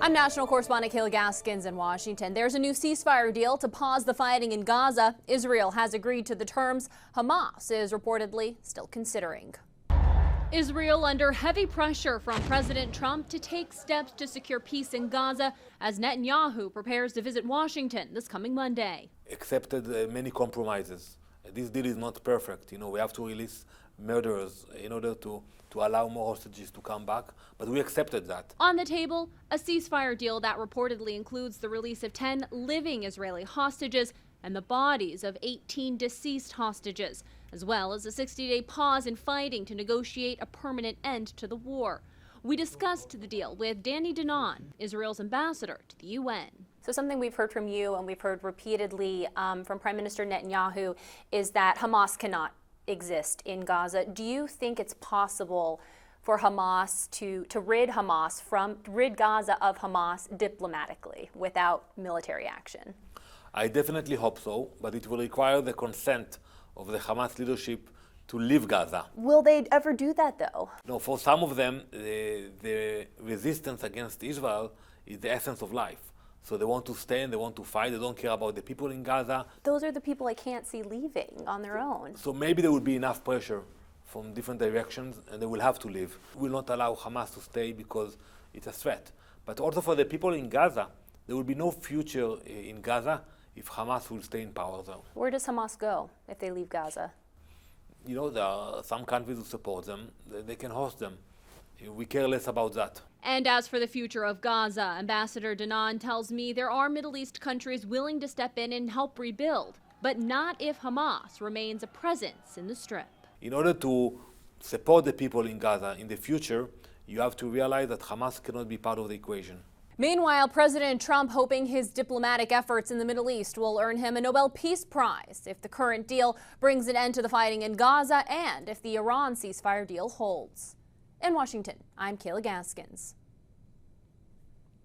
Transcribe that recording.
I'm national correspondent Kayla Gaskins in Washington. There's a new ceasefire deal to pause the fighting in Gaza. Israel has agreed to the terms. Hamas is reportedly still considering. Israel under heavy pressure from President Trump to take steps to secure peace in Gaza as Netanyahu prepares to visit Washington this coming Monday. Accepted many compromises. This deal is not perfect. We have to release murderers in order to allow more hostages to come back, but we accepted that. On the table, a ceasefire deal that reportedly includes the release of 10 living Israeli hostages and the bodies of 18 deceased hostages, as well as a 60-day pause in fighting to negotiate a permanent end to the war. We discussed the deal with Danny Danon, Israel's ambassador to the UN. So something we've heard from you and we've heard repeatedly from Prime Minister Netanyahu is that Hamas cannot exist in Gaza. Do you think it's possible for Hamas to rid Gaza of Hamas diplomatically without military action? I definitely hope so, but it will require the consent of the Hamas leadership to leave Gaza. Will they ever do that though? No, for some of them, the resistance against Israel is the essence of life. So they want to stay and they want to fight. They don't care about the people in Gaza. Those are the people I can't see leaving on their own. So maybe there will be enough pressure from different directions and they will have to leave. We will not allow Hamas to stay because it's a threat. But also for the people in Gaza, there will be no future in Gaza if Hamas will stay in power there. Where does Hamas go if they leave Gaza? There are some countries who support them. They can host them. We care less about that. And as for the future of Gaza, Ambassador Danon tells me there are Middle East countries willing to step in and help rebuild, but not if Hamas remains a presence in the Strip. In order to support the people in Gaza in the future, you have to realize that Hamas cannot be part of the equation. Meanwhile, President Trump hoping his diplomatic efforts in the Middle East will earn him a Nobel Peace Prize if the current deal brings an end to the fighting in Gaza and if the Iran ceasefire deal holds. In Washington, I'm Kayla Gaskins.